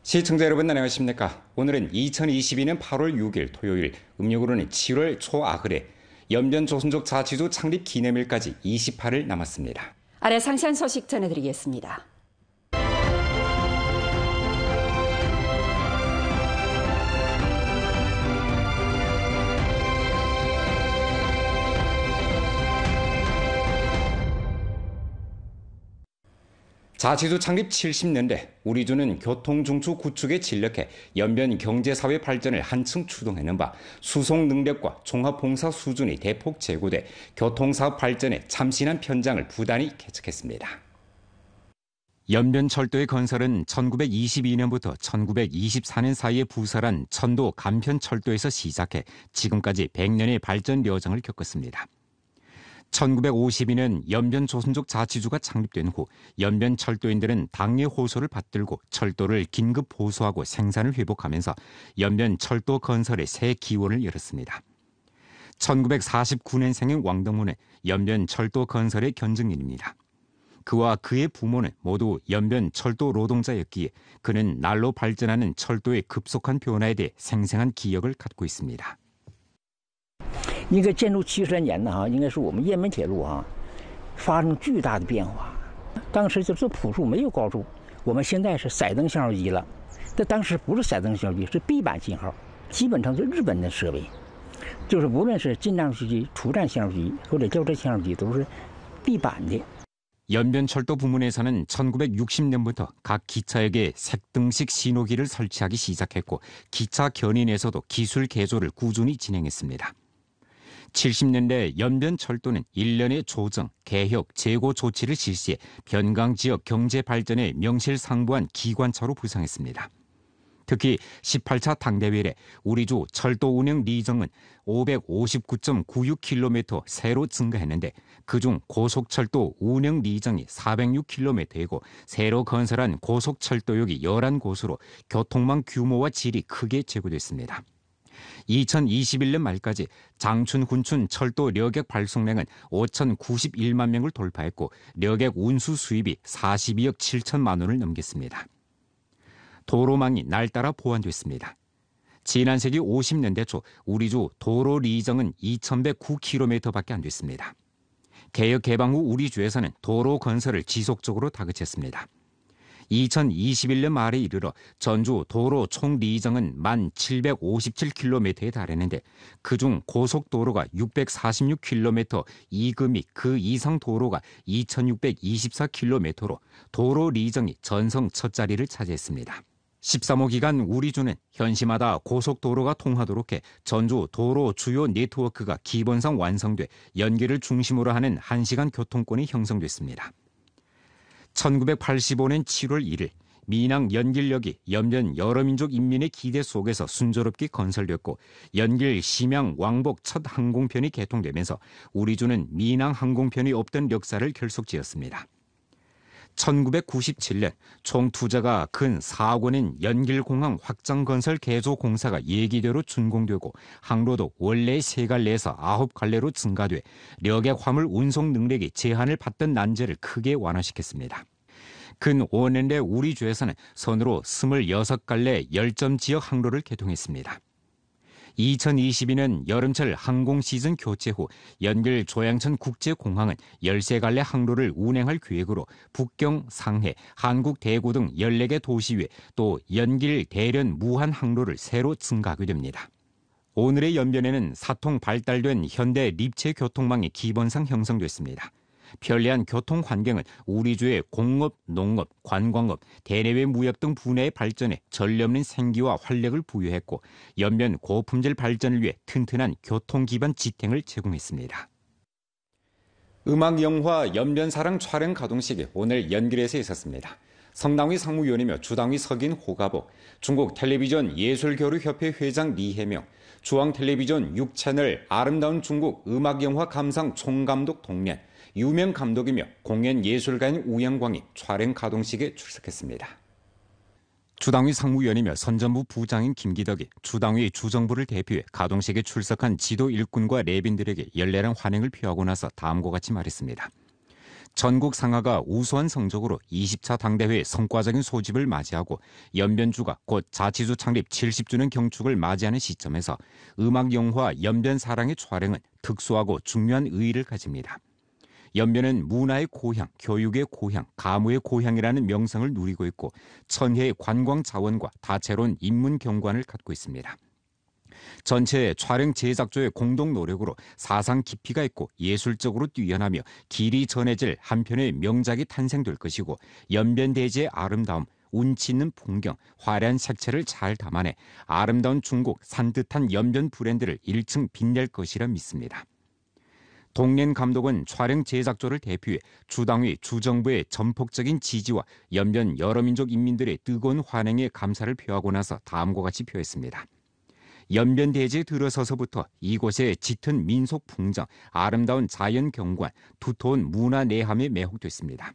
시청자 여러분 안녕하십니까? 오늘은 2022년 8월 6일 토요일, 음력으로는 7월 초아흐레, 연변조선족 자치도 창립 기념일까지 28일 남았습니다. 아래 상세한 소식 전해드리겠습니다. 자치도 창립 70년대 우리 주는 교통중추 구축에 진력해 연변 경제사회 발전을 한층 추동하는 바 수송 능력과 종합봉사 수준이 대폭 제고돼 교통사업 발전에 참신한 편장을 부단히 개척했습니다. 연변철도의 건설은 1922년부터 1924년 사이에 부설한 천도 간편철도에서 시작해 지금까지 100년의 발전 여정을 겪었습니다. 1952년 연변조선족 자치주가 창립된 후 연변 철도인들은 당의 호소를 받들고 철도를 긴급 보수하고 생산을 회복하면서 연변 철도 건설의 새 기원을 열었습니다. 1949년생인 왕덕문은 연변 철도 건설의 견증인입니다. 그와 그의 부모는 모두 연변 철도 노동자였기에 그는 날로 발전하는 철도의 급속한 변화에 대해 생생한 기억을 갖고 있습니다. 应该建筑70年呢，应该是我们燕门铁路发生巨大的变化。当时就是普数没有高速，我们现在是彩灯信号机了。这当时不是彩灯信号机，是 B 版信号，基本上是日本的设备，就是无论是进站机、出站信号机或者交车信号机都是 B 版的。 연변철도 부문에서는 1960년부터 각 기차역에 색등식 신호기를 설치하기 시작했고 기차 견인에서도 기술 개조를 꾸준히 진행했습니다. 70년대 연변철도는 1년의 조정, 개혁, 재고 조치를 실시해 변강지역 경제 발전에 명실상부한 기관차로 부상했습니다. 특히 18차 당대회에 우리주 철도 운영 리정은 559.96km 새로 증가했는데 그중 고속철도 운영 리정이 406km이고 새로 건설한 고속철도역이 11곳으로 교통망 규모와 질이 크게 제고됐습니다. 2021년 말까지 장춘 군춘 철도 려객 발송량은 5,091만 명을 돌파했고 려객 운수 수입이 42억 7천만 원을 넘겼습니다. 도로망이 날따라 보완됐습니다. 지난 세기 50년대 초 우리주 도로 리정은 2,109km밖에 안 됐습니다. 개혁 개방 후 우리주에서는 도로 건설을 지속적으로 다그쳤습니다. 2021년 말에 이르러 전주 도로 총 리정은 1,757km에 달했는데 그중 고속도로가 646km, 2급 및 그 이상 도로가 2,624km로 도로 리정이 전성 첫 자리를 차지했습니다. 13호 기간 우리주는 현시마다 고속도로가 통하도록 해 전주 도로 주요 네트워크가 기본상 완성돼 연계를 중심으로 하는 1시간 교통권이 형성됐습니다. 1985년 7월 1일 민항 연길역이 연변 여러민족 인민의 기대 속에서 순조롭게 건설됐고 연길 심양 왕복 첫 항공편이 개통되면서 우리주는 민항 항공편이 없던 역사를 결속지었습니다. 1997년 총 투자가 근 4억 원인 연길공항 확장건설 개조 공사가 예기대로 준공되고 항로도 원래의 3갈래에서 9갈래로 증가돼 려객 화물 운송 능력이 제한을 받던 난제를 크게 완화시켰습니다. 근 5년 내 우리주에서는 선으로 26갈래 열점 지역 항로를 개통했습니다. 2022년 여름철 항공 시즌 교체 후 연길 조양천 국제공항은 13갈래 항로를 운행할 계획으로 북경, 상해, 한국 대구 등 14개 도시 외 또 연길, 대련, 무한 항로를 새로 증가하게 됩니다. 오늘의 연변에는 사통 발달된 현대 립체 교통망이 기본상 형성됐습니다. 편리한 교통 환경은 우리주의 공업, 농업, 관광업, 대내외 무역 등 분야의 발전에 전례없는 생기와 활력을 부여했고 연변 고품질 발전을 위해 튼튼한 교통 기반 지탱을 제공했습니다. 음악 영화 연변사랑 촬영 가동식이 오늘 연길에서 있었습니다. 성당위 상무위원이며 주당위 석인 호가복, 중국 텔레비전 예술교류협회 회장 리해명, 중앙텔레비전 6채널 아름다운 중국 음악영화 감상 총감독 동면, 유명 감독이며 공연 예술가인 우영광이 촬영 가동식에 출석했습니다. 주당위 상무위원이며 선전부 부장인 김기덕이 주당위 주정부를 대표해 가동식에 출석한 지도 일꾼과 래빈들에게 열렬한 환영을 표하고 나서 다음과 같이 말했습니다. 전국 상하가 우수한 성적으로 20차 당대회 성과적인 소집을 맞이하고 연변주가 곧 자치수 창립 70주년 경축을 맞이하는 시점에서 음악영화 연변사랑의 촬영은 특수하고 중요한 의의를 가집니다. 연변은 문화의 고향, 교육의 고향, 가무의 고향이라는 명성을 누리고 있고 천혜의 관광 자원과 다채로운 인문 경관을 갖고 있습니다. 전체 촬영 제작조의 공동 노력으로 사상 깊이가 있고 예술적으로 뛰어나며 길이 전해질 한 편의 명작이 탄생될 것이고 연변대지의 아름다움, 운치 있는 풍경, 화려한 색채를 잘 담아내 아름다운 중국 산뜻한 연변 브랜드를 1층 빛낼 것이라 믿습니다. 동년 감독은 촬영 제작조를 대표해 주당위, 주정부의 전폭적인 지지와 연변 여러 민족 인민들의 뜨거운 환영에 감사를 표하고 나서 다음과 같이 표했습니다. 연변대지에 들어서서부터 이곳의 짙은 민속 풍정, 아름다운 자연 경관, 두터운 문화 내함에 매혹됐습니다.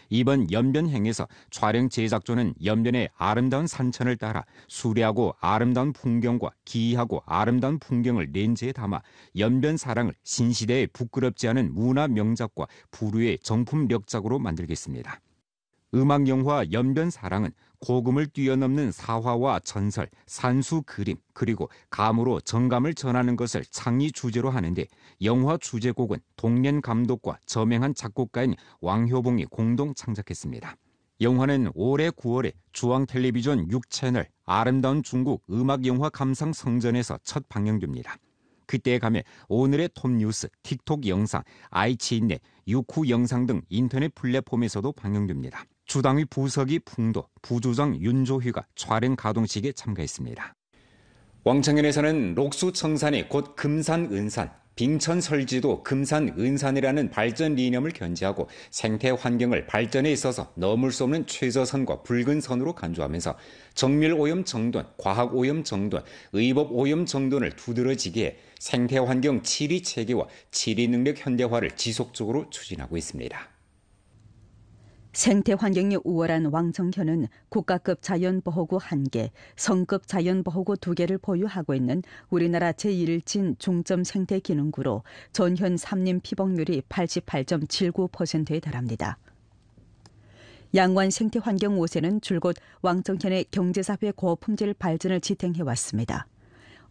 이번 연변행에서 촬영 제작조는 연변의 아름다운 산천을 따라 수려하고 아름다운 풍경과 기이하고 아름다운 풍경을 렌즈에 담아 연변 사랑을 신시대에 부끄럽지 않은 문화 명작과 부류의 정품 력작으로 만들겠습니다. 음악영화 연변사랑은 고금을 뛰어넘는 사화와 전설, 산수 그림, 그리고 감으로 정감을 전하는 것을 창의 주제로 하는데 영화 주제곡은 동년 감독과 저명한 작곡가인 왕효봉이 공동 창작했습니다. 영화는 올해 9월에 중앙텔레비전 6채널 아름다운 중국 음악영화 감상 성전에서 첫 방영됩니다. 그때에 가면 오늘의 톱뉴스, 틱톡 영상, 아이치인넷, 유쿠 영상 등 인터넷 플랫폼에서도 방영됩니다. 주당위 부석이 풍도, 부주정 윤조휘가 촬영 가동식에 참가했습니다. 왕청현에서는 록수청산이 곧 금산은산, 빙천설지도 금산은산이라는 발전 이념을 견지하고 생태 환경을 발전에 있어서 넘을 수 없는 최저선과 붉은 선으로 간주하면서 정밀오염 정돈, 과학오염 정돈, 의법오염 정돈을 두드러지기에 생태환경 7위 체계와 7위 능력 현대화를 지속적으로 추진하고 있습니다. 생태 환경이 우월한 왕청현은 국가급 자연보호구 1개, 성급 자연보호구 2개를 보유하고 있는 우리나라 제1진 중점 생태기능구로 전현 삼림 피복률이 88.79%에 달합니다. 양관 생태환경 5세는 줄곧 왕청현의 경제사회 고품질 발전을 지탱해왔습니다.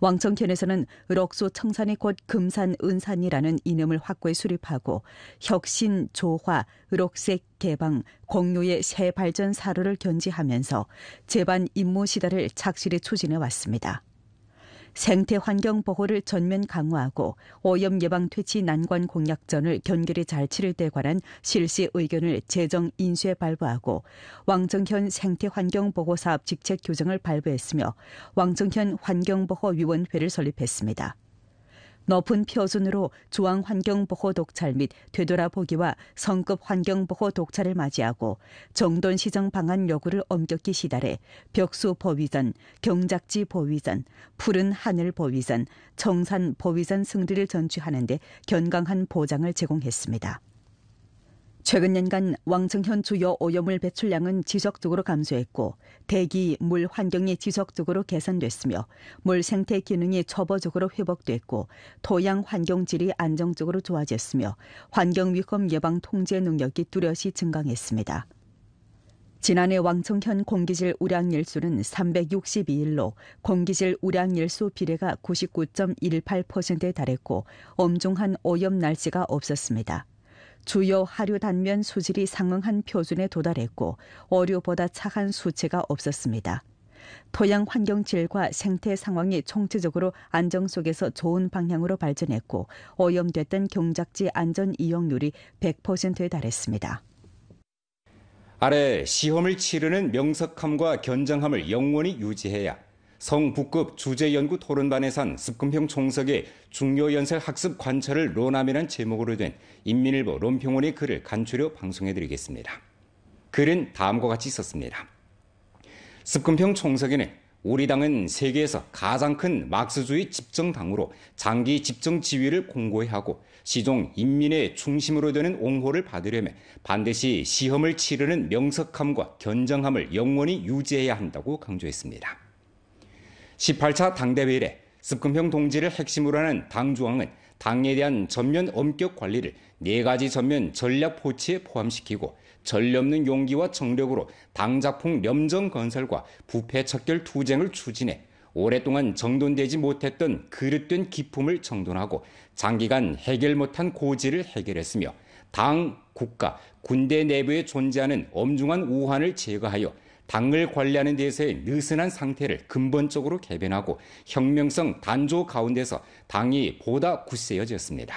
왕청현에서는 록수 청산이 곧 금산 은산이라는 이념을 확고히 수립하고 혁신, 조화, 록색 개방, 공유의 새 발전 사로를 견지하면서 제반 임무 시대를 착실히 추진해 왔습니다. 생태 환경 보호를 전면 강화하고 오염 예방 퇴치 난관 공약전을 견결히 잘 치를 데 관한 실시 의견을 제정 인수에 발부하고 왕청현 생태 환경 보호 사업 직책 규정을 발부했으며 왕청현 환경보호위원회를 설립했습니다. 높은 표준으로 주황 환경보호 독찰 및 되돌아보기와 성급 환경보호 독찰을 맞이하고 정돈 시정 방안 요구를 엄격히 시달해 벽수 보위전, 경작지 보위전, 푸른 하늘 보위전, 청산 보위전 승리를 전취하는 데 견강한 보장을 제공했습니다. 최근 년간 왕청현 주요 오염물 배출량은 지속적으로 감소했고 대기, 물 환경이 지속적으로 개선됐으며 물 생태 기능이 초보적으로 회복됐고 토양 환경질이 안정적으로 좋아졌으며 환경위험 예방 통제 능력이 뚜렷이 증강했습니다. 지난해 왕청현 공기질 우량일수는 362일로 공기질 우량일수 비례가 99.18%에 달했고 엄중한 오염 날씨가 없었습니다. 주요 하류 단면 수질이 상응한 표준에 도달했고 오류보다 차한 수치가 없었습니다. 토양 환경 질과 생태 상황이 총체적으로 안정 속에서 좋은 방향으로 발전했고 오염됐던 경작지 안전 이용률이 100%에 달했습니다. 아래 시험을 치르는 명석함과 견정함을 영원히 유지해야 성북급 주제연구 토론반에서 한 습금평 총석의 중요연설 학습 관찰을 논함이란 제목으로 된 인민일보 론평원의 글을 간추려 방송해드리겠습니다. 글은 다음과 같이 썼습니다. 습금평 총석에는 우리 당은 세계에서 가장 큰 막스주의 집정당으로 장기 집정 지위를 공고히 하고 시종 인민의 중심으로 되는 옹호를 받으려면 반드시 시험을 치르는 명석함과 견정함을 영원히 유지해야 한다고 강조했습니다. 18차 당대회 이래 습금평 동지를 핵심으로 하는 당중앙은 당에 대한 전면 엄격 관리를 4가지 전면 전략 포치에 포함시키고 전례 없는 용기와 정력으로 당작품 염정 건설과 부패 척결 투쟁을 추진해 오랫동안 정돈되지 못했던 그릇된 기품을 정돈하고 장기간 해결 못한 고지를 해결했으며 당, 국가, 군대 내부에 존재하는 엄중한 우환을 제거하여 당을 관리하는 데서의 느슨한 상태를 근본적으로 개변하고 혁명성 단조 가운데서 당이 보다 굳세어졌습니다.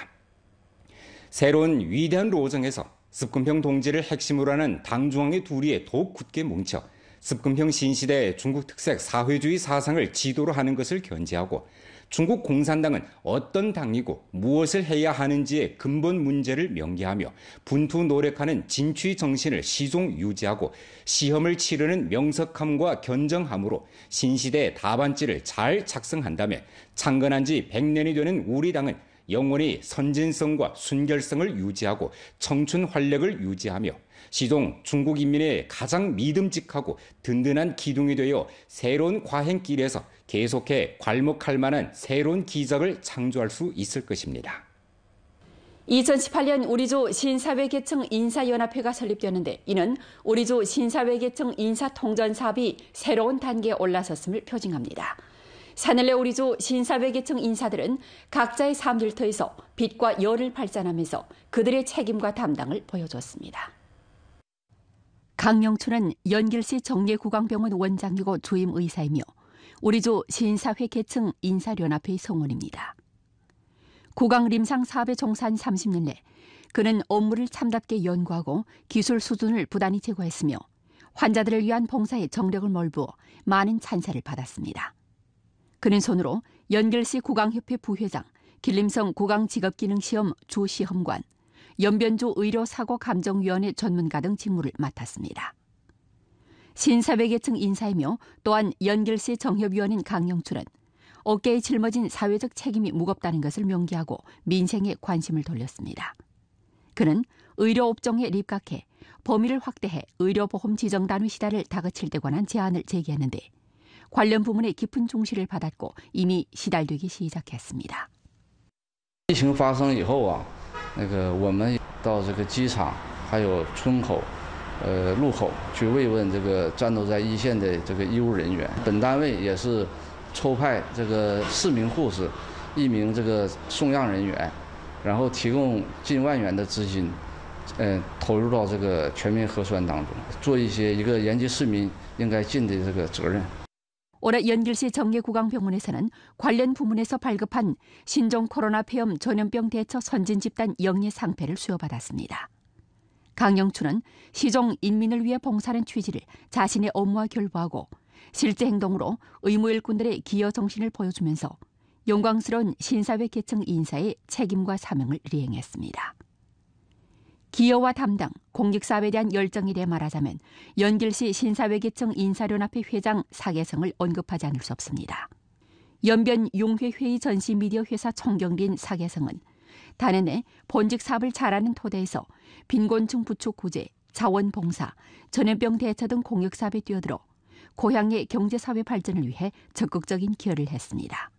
새로운 위대한 로정에서 습근평 동지를 핵심으로 하는 당중앙의 두리에 더욱 굳게 뭉쳐 습근평 신시대 중국 특색 사회주의 사상을 지도로 하는 것을 견지하고 중국 공산당은 어떤 당이고 무엇을 해야 하는지의 근본 문제를 명기하며 분투 노력하는 진취 정신을 시종 유지하고 시험을 치르는 명석함과 견정함으로 신시대 답안지를 잘 작성한다면 창건한 지 100년이 되는 우리 당은 영원히 선진성과 순결성을 유지하고 청춘 활력을 유지하며 시종 중국 인민의 가장 믿음직하고 든든한 기둥이 되어 새로운 과행길에서 계속해 괄목할 만한 새로운 기적을 창조할 수 있을 것입니다. 2018년 우리조 신사회계층 인사연합회가 설립되었는데 이는 우리조 신사회계층 인사통전 사업이 새로운 단계에 올라섰음을 표징합니다. 산을내 우리조 신사회계층 인사들은 각자의 삶 일터에서 빛과 열을 발산하면서 그들의 책임과 담당을 보여줬습니다. 강영춘은 연길시 정례구강병원 원장이고 주임 의사이며 우리조 신사회계층 인사연합회의 성원입니다. 구강림상 사업에 종사한 30년 내 그는 업무를 참답게 연구하고 기술 수준을 부단히 제고했으며 환자들을 위한 봉사에 정력을 몰부어 많은 찬사를 받았습니다. 그는 손으로 연길시 구강협회 부회장, 길림성 구강직업기능시험 주시험관, 연변조 의료사고감정위원회 전문가 등 직무를 맡았습니다. 신사회계층 인사이며 또한 연길시 정협위원인 강영춘은 어깨에 짊어진 사회적 책임이 무겁다는 것을 명기하고 민생에 관심을 돌렸습니다. 그는 의료업종에 입각해 범위를 확대해 의료보험 지정단위 시대를 다그칠 데 관한 제안을 제기했는데 관련 부문의 깊은 중시를 받았고 이미 시달되기 시작했습니다. 疫情发生以后啊，我们到这个机场还有村口、路口去慰问这个战斗在一线的这个医务人员。本单位也是抽派这个4名护士、1名这个送样人员，然后提供近万元的资金，投入到这个全民核酸当中，做一个延吉市民应该尽的这个责任。 올해 연길시 정례구강병원에서는 관련 부문에서 발급한 신종 코로나 폐렴 전염병 대처 선진 집단 영예 상패를 수여받았습니다. 강영춘은 시종 인민을 위해 봉사하는 취지를 자신의 업무와 결부하고 실제 행동으로 의무 일꾼들의 기여 정신을 보여주면서 영광스러운 신사회 계층 인사의 책임과 사명을 이행했습니다. 기여와 담당, 공직사업에 대한 열정에 대해 말하자면 연길시 신사회계층 인사연합회 회장 사계성을 언급하지 않을 수 없습니다. 연변 용회회의 전시 미디어 회사 총경리인 사계성은 단해 내 본직 사업을 잘하는 토대에서 빈곤층 부축 구제, 자원봉사, 전염병 대처 등 공익사업에 뛰어들어 고향의 경제사회 발전을 위해 적극적인 기여를 했습니다.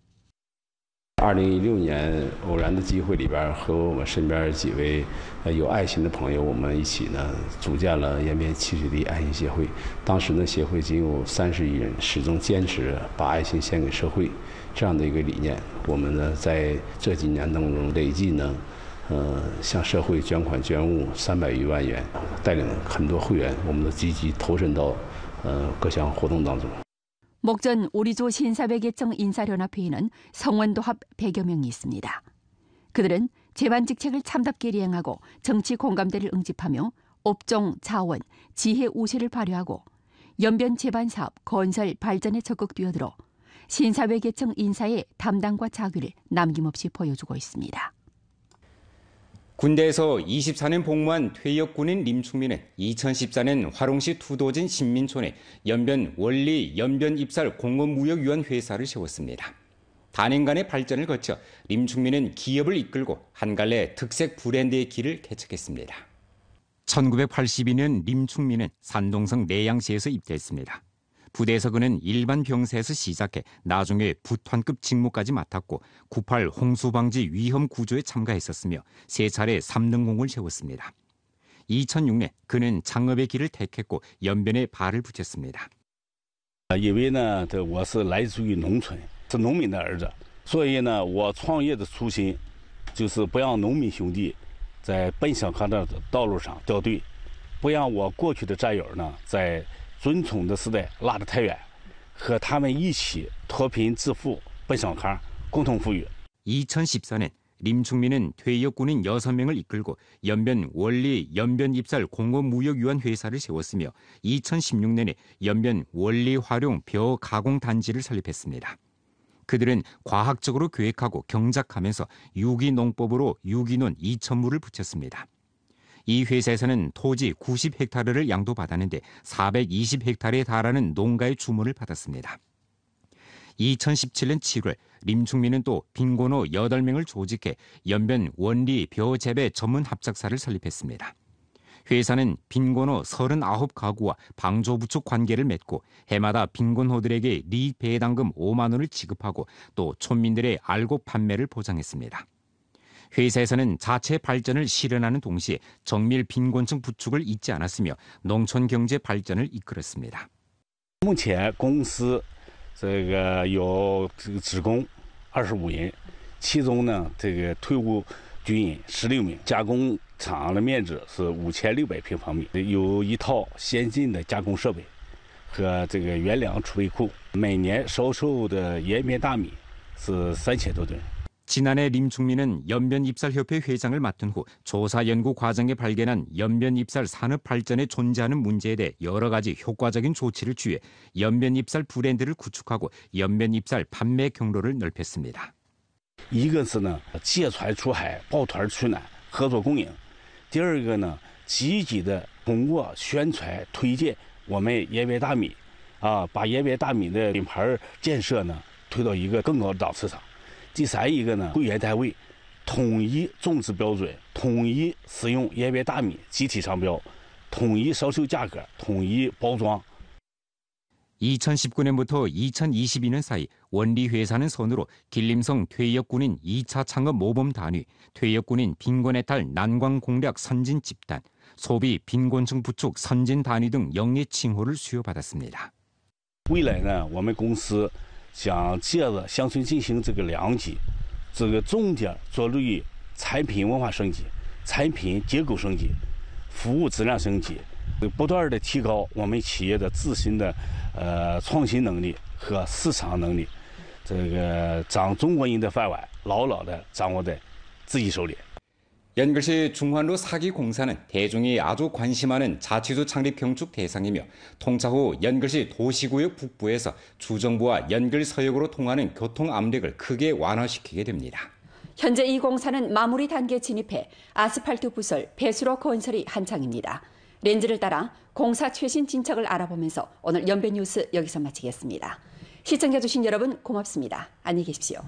2016年偶然的机会里边，和我们身边几位有爱心的朋友，我们一起呢组建了延边七水地爱心协会。当时呢，协会仅有30余人，始终坚持把爱心献给社会这样的一个理念。我们呢在这几年当中累计呢，向社会捐款捐物300余万元，带领很多会员，我们都积极投身到各项活动当中。 목전 우리조 신사회계층 인사연합회에는 성원도 합 100여 명이 있습니다. 그들은 제반 직책을 참답게 이행하고 정치 공감대를 응집하며 업종, 자원, 지혜 우세를 발휘하고 연변 제반 사업, 건설, 발전에 적극 뛰어들어 신사회계층 인사의 담당과 자규를 남김없이 보여주고 있습니다. 군대에서 24년 복무한 퇴역 군인 림충민은 2014년 화롱시 투도진 신민촌에 연변 원리 연변입살 공업무역유한 회사를 세웠습니다. 단행간의 발전을 거쳐 림충민은 기업을 이끌고 한 갈래 특색 브랜드의 길을 개척했습니다. 1982년 림충민은 산동성 내양시에서 입대했습니다. 부대에서 그는 일반 병사에서 시작해 나중에 부탄급 직무까지 맡았고 9.8 홍수방지 위험 구조에 참가했었으며 3차례 3등공을 세웠습니다. 2006년 그는 창업의 길을 택했고 연변에 발을 붙였습니다. 因为呢，我是来自于农村，是农民的儿子，所以呢，我创业的初心就是不让农民兄弟在奔小康的道路上掉队，不让我过去的战友呢在尊崇的时代拉得太远，和他们一起脱贫致富，奔小康，共同富裕。 2014년 림충민은 퇴역 군인 6명을 이끌고 연변 원리 연변입살 공업무역유한 회사를 세웠으며 2016년에 연변 원리활용 벼 가공 단지를 설립했습니다. 그들은 과학적으로 계획하고 경작하면서 유기농법으로 유기농 2,000무를 붙였습니다. 이 회사에서는 토지 90헥타르를 양도받았는데 420헥타르에 달하는 농가의 주문을 받았습니다. 2017년 7월 림충민은 또 빈곤호 8명을 조직해 연변 원리 벼 재배 전문 합작사를 설립했습니다. 회사는 빈곤호 39가구와 방조부축 관계를 맺고 해마다 빈곤호들에게 리익 배당금 5만 원을 지급하고 또 촌민들의 알곡 판매를 보장했습니다. 회사에서는 자체 발전을 실현하는 동시에 정밀 빈곤층 부축을 잊지 않았으며 농촌 경제 발전을 이끌었습니다. 目前公司这个有职工25人，其中呢这个退伍军人16名，加工厂的面积是5600平方米，有一套先进的加工设备和这个原粮储备库，每年销售的延边大米是3000多吨。 지난해 림충민은 연변입살협회 회장을 맡은 후 조사 연구 과정에 발견한 연변입살 산업 발전에 존재하는 문제에 대해 여러 가지 효과적인 조치를 취해 연변입살 브랜드를 구축하고 연변입살 판매 경로를 넓혔습니다. 一个是呢借船出海，抱团取暖，合作共赢；第二个呢积极的通过宣传推荐我们延边大米，把延边大米的品牌建设呢推到一个更高的档次上。 第三一个呢，会员单位统一种植标准，统一使用延边大米集体商标，统一销售价格，统一包装。 2019년부터 2022년 사이 원리회사는 손으로 길림성 퇴역군인 2차 창업 모범 단위, 퇴역군인 빈곤해탈 난관 공략 선진 집단, 소비 빈곤층 부축 선진 단위 등 영예 칭호를 수여받았습니다. 未来呢，我们公司 想借着乡村振兴这个良机，这个重点着力于产品文化升级、产品结构升级、服务质量升级，不断的提高我们企业的自身的创新能力和市场能力，这个将中国人的饭碗牢牢的掌握在自己手里。 연글시 중환로 사기 공사는 대중이 아주 관심하는 자치구 창립 경축 대상이며 통차 후 연글시 도시구역 북부에서 주정부와 연글 서역으로 통하는 교통 압력을 크게 완화시키게 됩니다. 현재 이 공사는 마무리 단계에 진입해 아스팔트 부설, 배수로 건설이 한창입니다. 렌즈를 따라 공사 최신 진척을 알아보면서 오늘 연변 뉴스 여기서 마치겠습니다. 시청해주신 여러분 고맙습니다. 안녕히 계십시오.